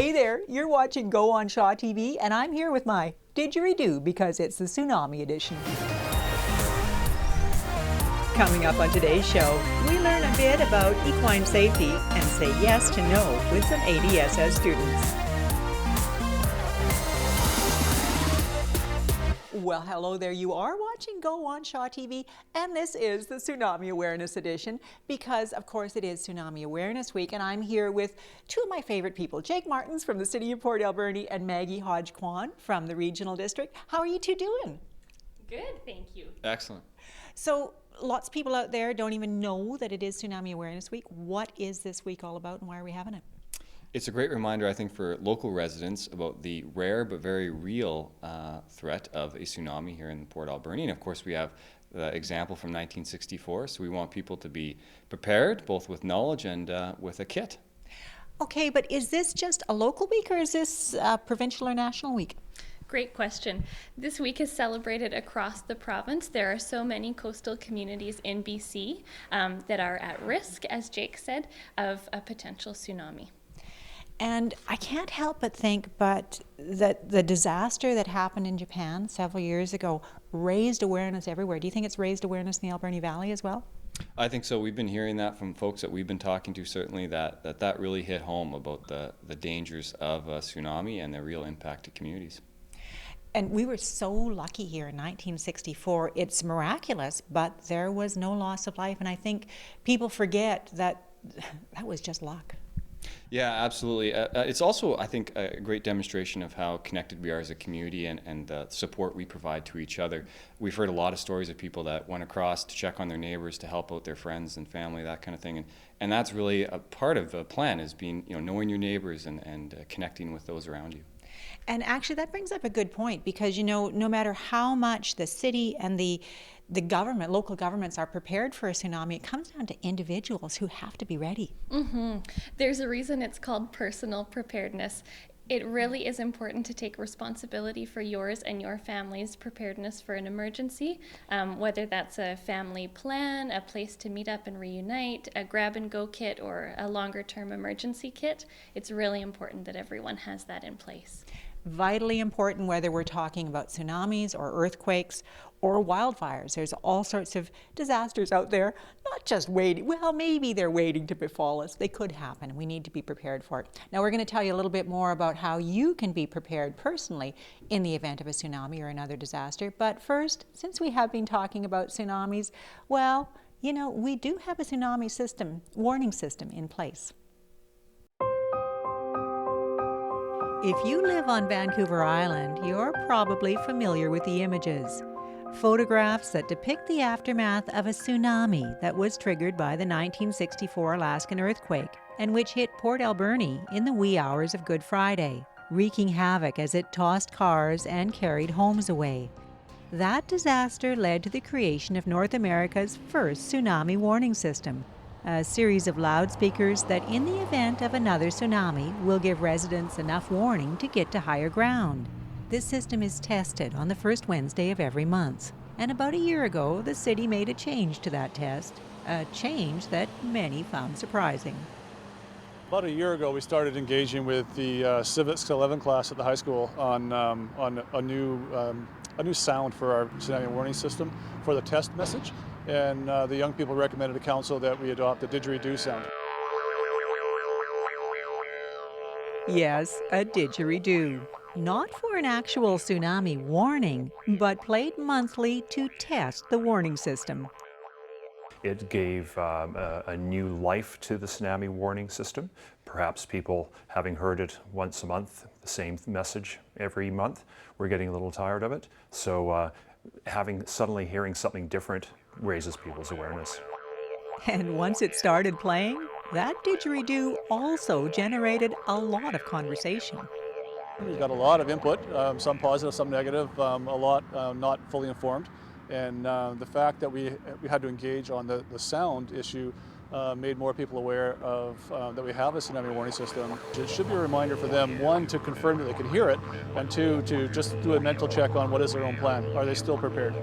Hey there, you're watching Go on Shaw TV, and I'm here with my Didgeridoo because it's the Tsunami edition. Coming up on today's show, we learn a bit about equine safety and say yes to no with some ADSS students. Well, hello there. You are watching Go on Shaw TV, and this is the Tsunami Awareness Edition because, of course, it is Tsunami Awareness Week, and I'm here with two of my favorite people, Jake Martins from the city of Port Alberni and Maggie Hodge-Kwan from the Regional District. How are you two doing? Good, thank you. Excellent. So, lots of people out there don't even know that it is Tsunami Awareness Week. What is this week all about, and why are we having it? It's a great reminder, I think, for local residents about the rare but very real threat of a tsunami here in Port Alberni. And of course, we have the example from 1964, so we want people to be prepared, both with knowledge and with a kit. Okay, but is this just a local week, or is this a provincial or national week? Great question. This week is celebrated across the province. There are so many coastal communities in BC that are at risk, as Jake said, of a potential tsunami. And I can't help but think that the disaster that happened in Japan several years ago raised awareness everywhere. Do you think it's raised awareness in the Alberni Valley as well? I think so. We've been hearing that from folks that we've been talking to, certainly, that really hit home about the dangers of a tsunami and the real impact to communities. And we were so lucky here in 1964. It's miraculous, but there was no loss of life. And I think people forget that was just luck. Yeah, absolutely. It's also, I think, a great demonstration of how connected we are as a community and the support we provide to each other. We've heard a lot of stories of people that went across to check on their neighbors, to help out their friends and family, that kind of thing. And that's really a part of the plan, is being, knowing your neighbors and connecting with those around you. And actually, that brings up a good point because, no matter how much the city and the government, local governments are prepared for a tsunami, it comes down to individuals who have to be ready. Mm-hmm. There's a reason it's called personal preparedness. It really is important to take responsibility for yours and your family's preparedness for an emergency, whether that's a family plan, a place to meet up and reunite, a grab-and-go kit, or a longer-term emergency kit. It's really important that everyone has that in place. Vitally important whether we're talking about tsunamis or earthquakes or wildfires. There's all sorts of disasters out there, not just waiting. Well, maybe they're waiting to befall us. They could happen, and we need to be prepared for it. Now, we're going to tell you a little bit more about how you can be prepared personally in the event of a tsunami or another disaster. But first, since we have been talking about tsunamis, well, we do have a tsunami system, warning system in place. If you live on Vancouver Island, you're probably familiar with the images. Photographs that depict the aftermath of a tsunami that was triggered by the 1964 Alaskan earthquake and which hit Port Alberni in the wee hours of Good Friday, wreaking havoc as it tossed cars and carried homes away. That disaster led to the creation of North America's first tsunami warning system, a series of loudspeakers that in the event of another tsunami will give residents enough warning to get to higher ground. This system is tested on the first Wednesday of every month. And about a year ago, the city made a change to that test, a change that many found surprising. About a year ago, we started engaging with the Civics 11 class at the high school on a new sound for our tsunami warning system for the test message. And the young people recommended to council that we adopt the didgeridoo sound. Yes, a didgeridoo. Not for an actual tsunami warning, but played monthly to test the warning system. It gave a new life to the tsunami warning system. Perhaps people, having heard it once a month, the same message every month, were getting a little tired of it. So suddenly hearing something different raises people's awareness. And once it started playing, that didgeridoo also generated a lot of conversation. We got a lot of input, some positive, some negative, a lot not fully informed. And the fact that we had to engage on the sound issue made more people aware of that we have a tsunami warning system. It should be a reminder for them, one, to confirm that they can hear it, and two, to just do a mental check on what is their own plan. Are they still prepared?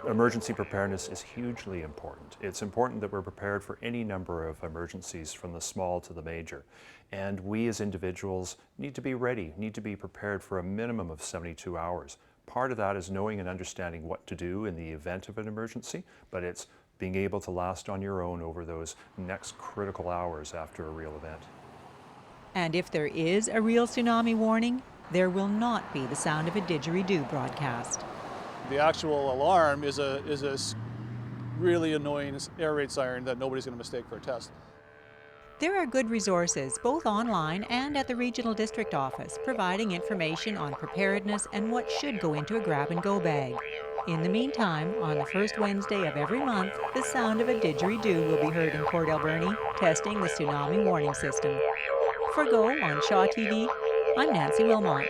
Emergency preparedness is hugely important. It's important that we're prepared for any number of emergencies, from the small to the major. And we as individuals need to be ready, need to be prepared for a minimum of 72 hours. Part of that is knowing and understanding what to do in the event of an emergency, but it's being able to last on your own over those next critical hours after a real event. And if there is a real tsunami warning, there will not be the sound of a didgeridoo broadcast. The actual alarm is a really annoying air raid siren that nobody's going to mistake for a test. There are good resources, both online and at the Regional District Office, providing information on preparedness and what should go into a grab-and-go bag. In the meantime, on the first Wednesday of every month, the sound of a didgeridoo will be heard in Port Alberni, testing the tsunami warning system. For Go on Shaw TV, I'm Nancy Wilmot.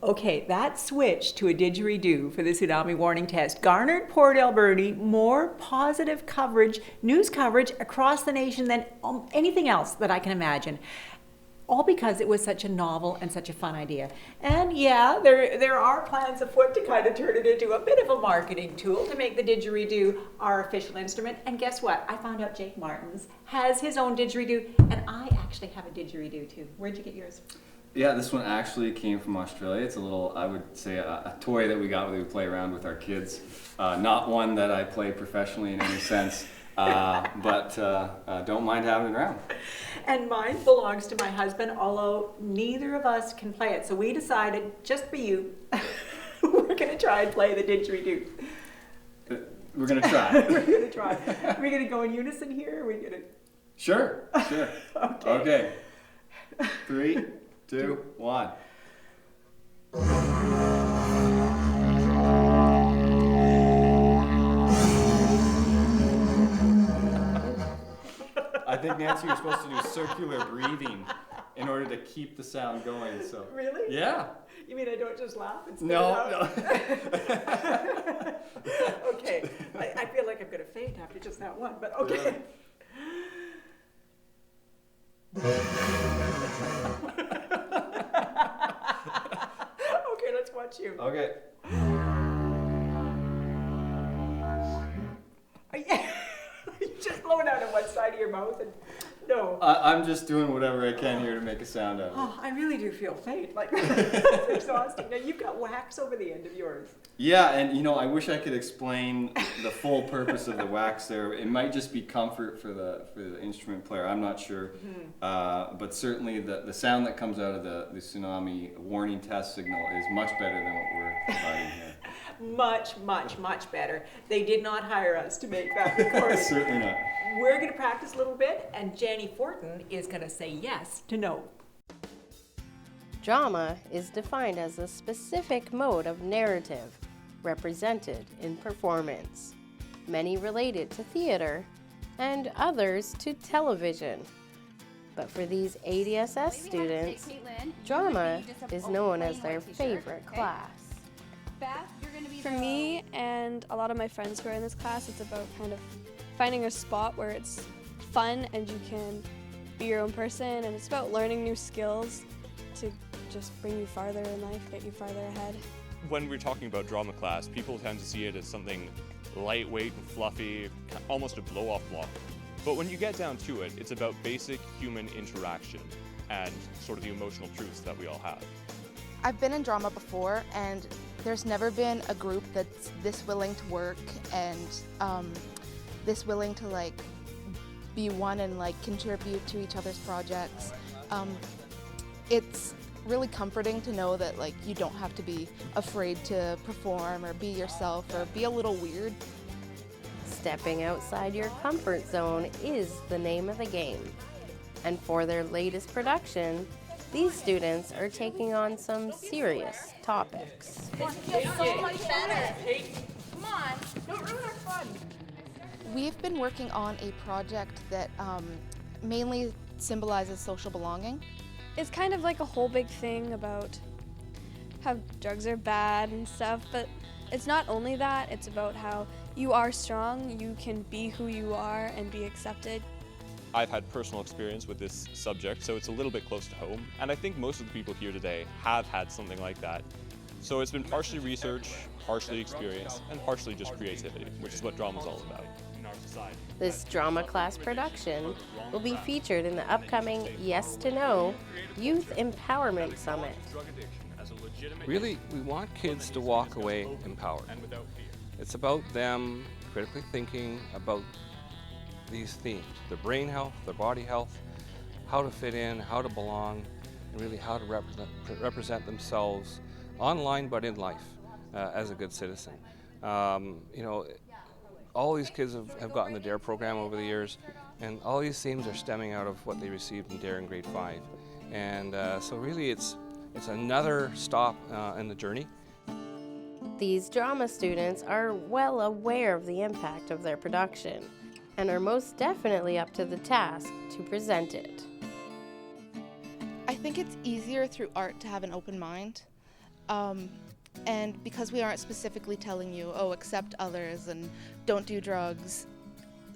Okay, that switch to a didgeridoo for the tsunami warning test garnered Port Alberni more positive coverage, news coverage across the nation than anything else that I can imagine. All because it was such a novel and such a fun idea. And yeah, there are plans afoot to kind of turn it into a bit of a marketing tool to make the didgeridoo our official instrument. And guess what? I found out Jake Martins has his own didgeridoo, and I actually have a didgeridoo too. Where'd you get yours? Yeah, this one actually came from Australia. It's a little, I would say, a toy that we got when we play around with our kids. Not one that I play professionally in any sense, but don't mind having it around. And mine belongs to my husband, although neither of us can play it. So we decided, just for you, we're going to try and play the didgeridoo. We're going to try. We're going to try. Are we going to go in unison here? Or are we going to... Sure. Okay. 3, 2, 1. I think, Nancy, you're supposed to do circular breathing in order to keep the sound going. So. Really? Yeah. You mean I don't just laugh and spit No. it out? Okay. I feel like I'm going to faint after just that one, but okay. Okay, let's watch you. Okay. Are you just blowing out on one side of your mouth? And no. I'm just doing whatever I can here to make a sound out of it. Oh, I really do feel faint. Like, it's exhausting. Now, you've got wax over the end of yours. Yeah, and I wish I could explain the full purpose of the wax there. It might just be comfort for the instrument player. I'm not sure. But certainly the sound that comes out of the tsunami warning test signal is much better than what we're providing here. Much, much, much better. They did not hire us to make that recording. Certainly not. We're going to practice a little bit, and Janny Fortin is going to say yes to no. Drama is defined as a specific mode of narrative represented in performance. Many relate it to theater and others to television. But for these ADSS students, drama is known as their favorite class. For me and a lot of my friends who are in this class, it's about kind of finding a spot where it's fun and you can be your own person, and it's about learning new skills to just bring you farther in life, get you farther ahead. When we're talking about drama class, people tend to see it as something lightweight and fluffy, almost a blow-off block. But when you get down to it, it's about basic human interaction and sort of the emotional truths that we all have. I've been in drama before, and there's never been a group that's this willing to work and this willing to like be one and like contribute to each other's projects. It's really comforting to know that like you don't have to be afraid to perform or be yourself or be a little weird. Stepping outside your comfort zone is the name of the game. And for their latest production, these students are taking on some serious topics. We've been working on a project that mainly symbolizes social belonging. It's kind of like a whole big thing about how drugs are bad and stuff, but it's not only that, it's about how you are strong, you can be who you are and be accepted. I've had personal experience with this subject, so it's a little bit close to home, and I think most of the people here today have had something like that. So it's been partially research, partially experience, and partially just creativity, which is what drama's all about. This drama class production will be featured in the upcoming Yes to No Youth Empowerment Summit. Really, we want kids to walk away empowered. It's about them critically thinking about these themes, their brain health, their body health, how to fit in, how to belong, and really how to represent themselves online but in life as a good citizen. All these kids have gotten the DARE program over the years, and all these themes are stemming out of what they received in DARE in grade 5. And so really it's another stop in the journey. These drama students are well aware of the impact of their production and are most definitely up to the task to present it. I think it's easier through art to have an open mind. And because we aren't specifically telling you, oh, accept others and don't do drugs,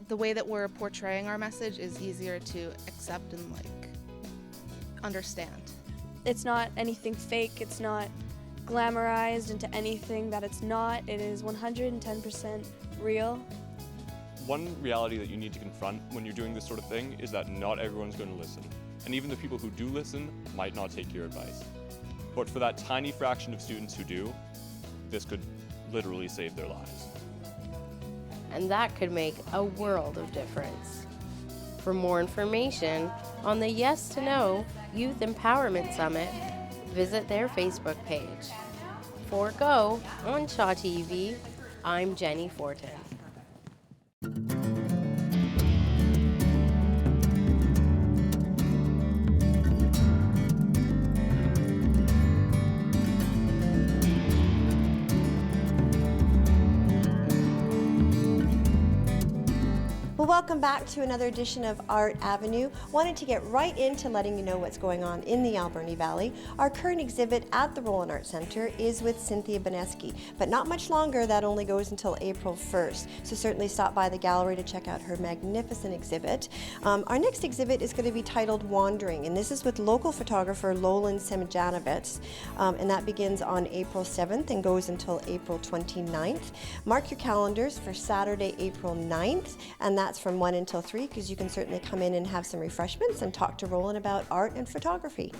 the way that we're portraying our message is easier to accept and understand. It's not anything fake, it's not glamorized into anything that it's not. It is 110% real. One reality that you need to confront when you're doing this sort of thing is that not everyone's going to listen. And even the people who do listen might not take your advice. But for that tiny fraction of students who do, this could literally save their lives. And that could make a world of difference. For more information on the Yes to No Youth Empowerment Summit, visit their Facebook page. For Go on Shaw TV, I'm Jenny Fortin. Welcome back to another edition of Art Avenue. Wanted to get right into letting you know what's going on in the Alberni Valley. Our current exhibit at the Roland Art Centre is with Cynthia Boneski, but not much longer. That only goes until April 1st. So certainly stop by the gallery to check out her magnificent exhibit. Our next exhibit is going to be titled Wandering, and this is with local photographer Lolan Semjanovitz, and that begins on April 7th and goes until April 29th. Mark your calendars for Saturday, April 9th, and that's from 1 until 3, because you can certainly come in and have some refreshments and talk to Roland about art and photography.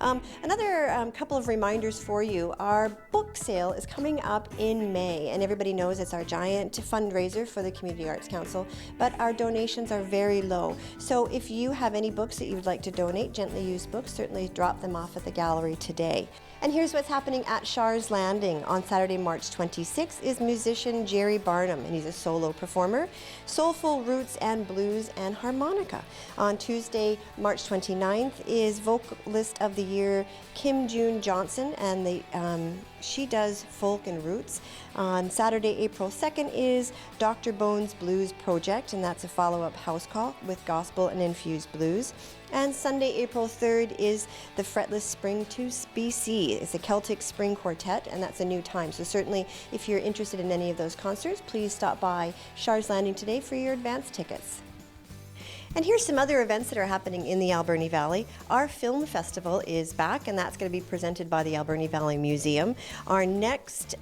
Another couple of reminders for you. Our book sale is coming up in May, and everybody knows it's our giant fundraiser for the Community Arts Council, but our donations are very low. So if you have any books that you would like to donate, gently used books, certainly drop them off at the gallery today. And here's what's happening at Shar's Landing. On Saturday, March 26th is musician Jerry Barnum, and he's a solo performer. Soulful roots and blues and harmonica. On Tuesday, March 29th is vocalist of the year Kim June Johnson, and she does folk and roots. On Saturday, April 2nd is Dr. Bones Blues Project, and that's a follow-up house call with gospel and infused blues. And Sunday, April 3rd is the Fretless Spring 2 BC. It's a Celtic Spring Quartet, and that's a new time. So certainly, if you're interested in any of those concerts, please stop by Shar's Landing today for your advance tickets. And here's some other events that are happening in the Alberni Valley. Our film festival is back, and that's going to be presented by the Alberni Valley Museum. Our next,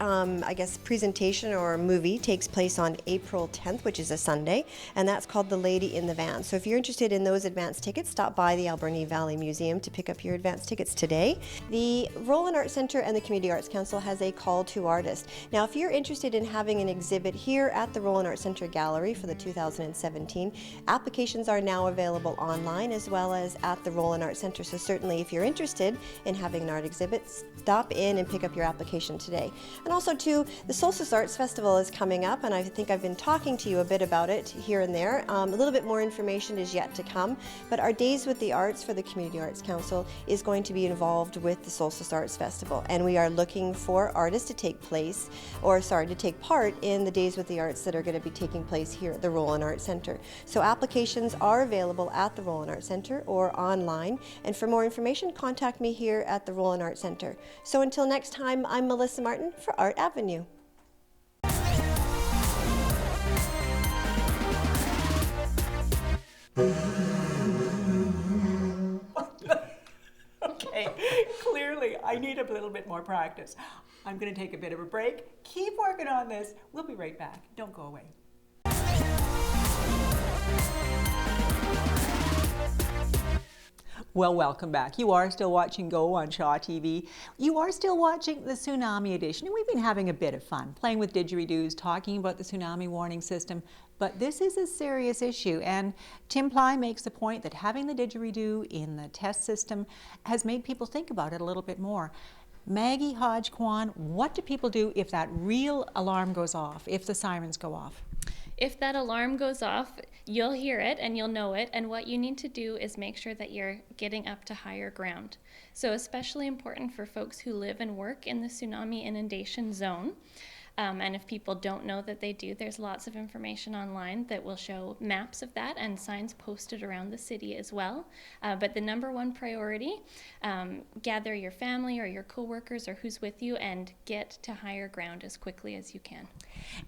presentation or movie takes place on April 10th, which is a Sunday, and that's called The Lady in the Van. So if you're interested in those advance tickets, stop by the Alberni Valley Museum to pick up your advance tickets today. The Roland Art Centre and the Community Arts Council has a call to artists. Now, if you're interested in having an exhibit here at the Roland Art Centre Gallery for the 2017, applications are are now available online as well as at the Roland Art Centre. So certainly if you're interested in having an art exhibit, stop in and pick up your application today. And also too, the Solstice Arts Festival is coming up, and I think I've been talking to you a bit about it here and there. A little bit more information is yet to come, but our Days with the Arts for the Community Arts Council is going to be involved with the Solstice Arts Festival, and we are looking for artists to take part in the Days with the Arts that are going to be taking place here at the Roland Art Centre. So applications are available at the Roland Art Centre or online, and for more information contact me here at the Roland Art Centre. So until next time, I'm Melissa Martin for Art Avenue. Okay, clearly I need a little bit more practice. I'm going to take a bit of a break. Keep working on this. We'll be right back. Don't go away. Well, welcome back. You are still watching Go on Shaw TV. You are still watching the Tsunami edition, and we've been having a bit of fun playing with didgeridoos, talking about the tsunami warning system. But this is a serious issue, and Tim Ply makes the point that having the didgeridoo in the test system has made people think about it a little bit more. Maggie Hodge-Kwan, what do people do if that real alarm goes off, if the sirens go off? If that alarm goes off, you'll hear it and you'll know it, and what you need to do is make sure that you're getting up to higher ground. So especially important for folks who live and work in the tsunami inundation zone. And if people don't know that they do, there's lots of information online that will show maps of that and signs posted around the city as well. But the number one priority, gather your family or your coworkers or who's with you and get to higher ground as quickly as you can.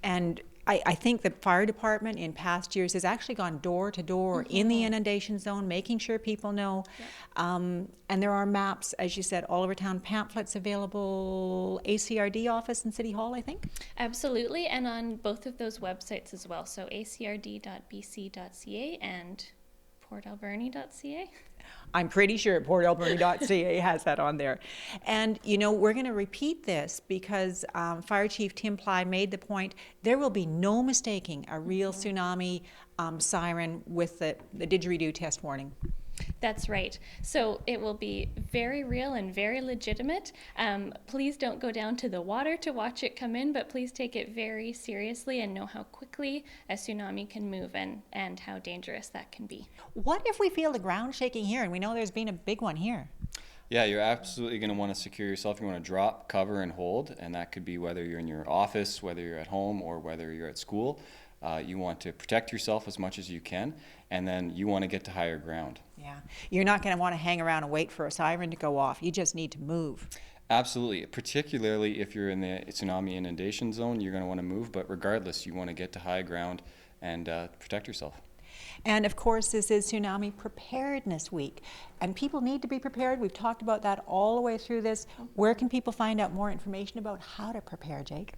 And I think the fire department in past years has actually gone door to door in the inundation zone, making sure people know. Yep. And there are maps, as you said, all over town, pamphlets available, ACRD office and City Hall, I think? Absolutely, and on both of those websites as well. So acrd.bc.ca and portalberni.ca. I'm pretty sure portalberni.ca has that on there. And, you know, we're going to repeat this because Fire Chief Tim Ply made the point, there will be no mistaking a real tsunami siren with the didgeridoo test warning. That's right. So it will be very real and very legitimate. Please don't go down to the water to watch it come in, but please take it very seriously and know how quickly a tsunami can move and how dangerous that can be. What if we feel the ground shaking here and we know there's been a big one here? Yeah, you're absolutely going to want to secure yourself. You want to drop, cover, and hold, and that could be whether you're in your office, whether you're at home, or whether you're at school. You want to protect yourself as much as you can, and then you want to get to higher ground. Yeah, you're not going to want to hang around and wait for a siren to go off. You just need to move. Absolutely, particularly if you're in the tsunami inundation zone, you're going to want to move, but regardless, you want to get to high ground and protect yourself. And of course, this is Tsunami Preparedness Week, and people need to be prepared. We've talked about that all the way through this. Where can people find out more information about how to prepare, Jake?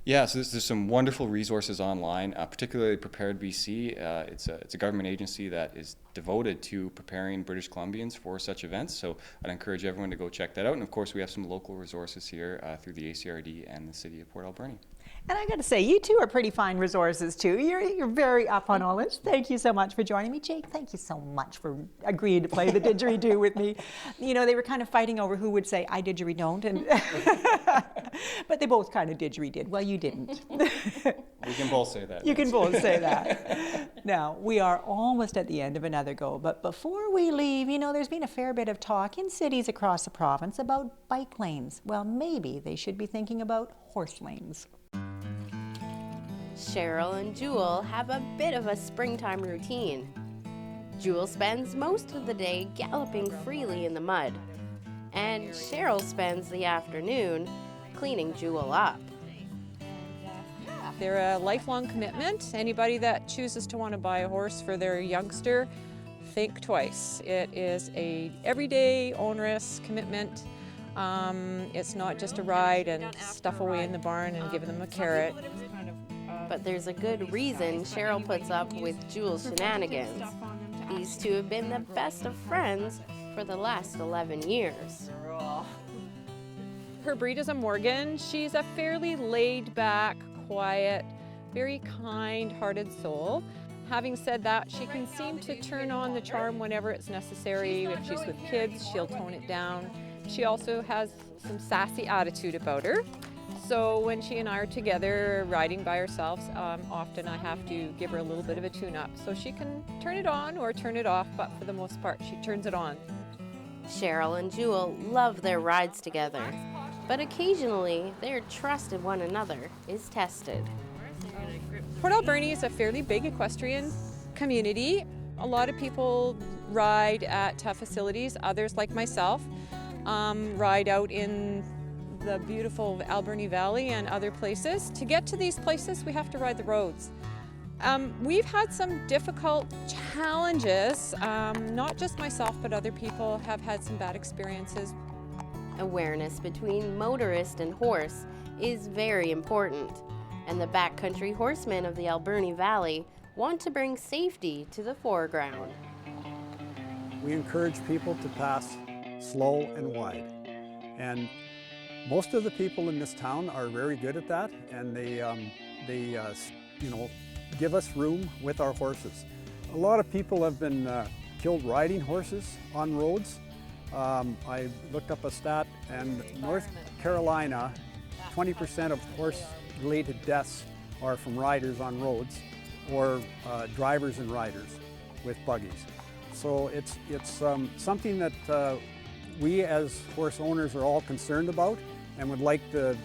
Yeah, so there's some wonderful resources online, particularly Prepared BC. It's a government agency that is devoted to preparing British Columbians for such events, so I'd encourage everyone to go check that out. And of course, we have some local resources here through the ACRD and the City of Port Alberni. And I got to say, you two are pretty fine resources too. You're very up on all this. Thank you so much for joining me. Jake, thank you so much for agreeing to play the didgeridoo with me. You know, they were kind of fighting over who would say I didgeridoo, and but they both kind of didgeridoo. Well, you didn't. We can both say that. You can both say that. Now, we are almost at the end of another go, but before we leave, you know, there's been a fair bit of talk in cities across the province about bike lanes. Well, maybe they should be thinking about horse lanes. Cheryl and Jewel have a bit of a springtime routine. Jewel spends most of the day galloping freely in the mud, and Cheryl spends the afternoon cleaning Jewel up. They're a lifelong commitment. Anybody that chooses to want to buy a horse for their youngster, think twice. It is a everyday onerous commitment. It's not just a ride and stuff away in the barn and give them a carrot. But there's a good reason Cheryl puts up with Jewel's shenanigans. These two have been the best of friends for the last 11 years. Her breed is a Morgan. She's a fairly laid-back, quiet, very kind-hearted soul. Having said that, she can seem to turn on the charm whenever it's necessary. If she's with kids, she'll tone it down. She also has some sassy attitude about her. So when she and I are together riding by ourselves, often I have to give her a little bit of a tune-up. So she can turn it on or turn it off, but for the most part, she turns it on. Cheryl and Jewel love their rides together, but occasionally their trust in one another is tested. Port Alberni is a fairly big equestrian community. A lot of people ride at facilities. Others, like myself, ride out in the beautiful Alberni Valley and other places. To get to these places, we have to ride the roads. We've had some difficult challenges. Not just myself, but other people have had some bad experiences. Awareness between motorist and horse is very important, and the backcountry horsemen of the Alberni Valley want to bring safety to the foreground. We encourage people to pass slow and wide, and most of the people in this town are very good at that, and they give us room with our horses. A lot of people have been killed riding horses on roads. I looked up a stat, and North Carolina, 20% of horse-related deaths are from riders on roads or drivers and riders with buggies. So it's something that we as horse owners are all concerned about and would like the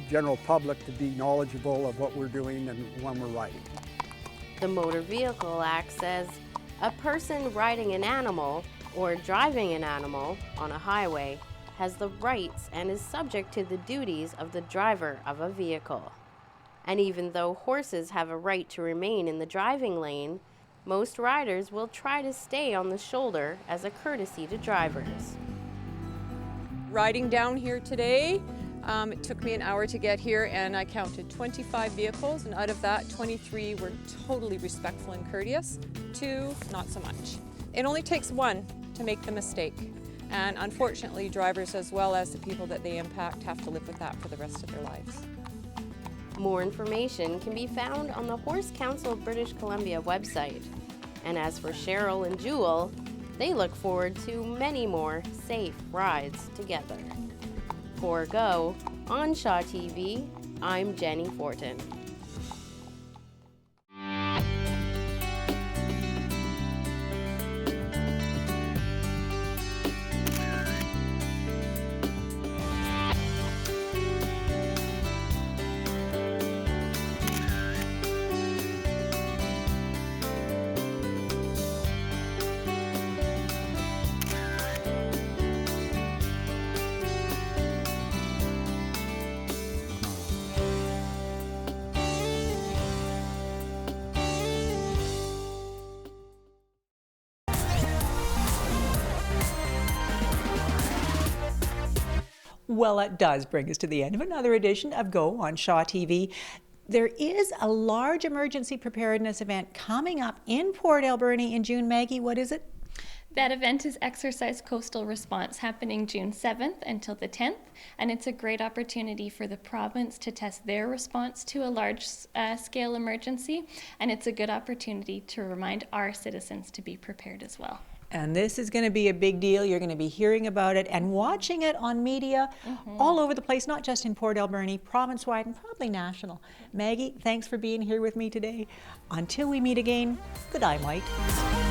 general public to be knowledgeable of what we're doing and when we're riding. The Motor Vehicle Act says a person riding an animal or driving an animal on a highway has the rights and is subject to the duties of the driver of a vehicle. And even though horses have a right to remain in the driving lane, most riders will try to stay on the shoulder as a courtesy to drivers. Riding down here today, it took me an hour to get here, and I counted 25 vehicles, and out of that, 23 were totally respectful and courteous, 2 not so much. It only takes 1 to make the mistake, and unfortunately drivers as well as the people that they impact have to live with that for the rest of their lives. More information can be found on the Horse Council of British Columbia website. And as for Cheryl and Jewel, they look forward to many more safe rides together. For Go, on Shaw TV, I'm Jenny Fortin. Well, that does bring us to the end of another edition of Go on Shaw TV. There is a large emergency preparedness event coming up in Port Alberni in June. Maggie, what is it? That event is Exercise Coastal Response, happening June 7th until the 10th, and it's a great opportunity for the province to test their response to a large-scale emergency, and it's a good opportunity to remind our citizens to be prepared as well. And this is going to be a big deal. You're going to be hearing about it and watching it on media all over the place, not just in Port Alberni, province-wide and probably national. Maggie, thanks for being here with me today. Until we meet again, good eye, Mike.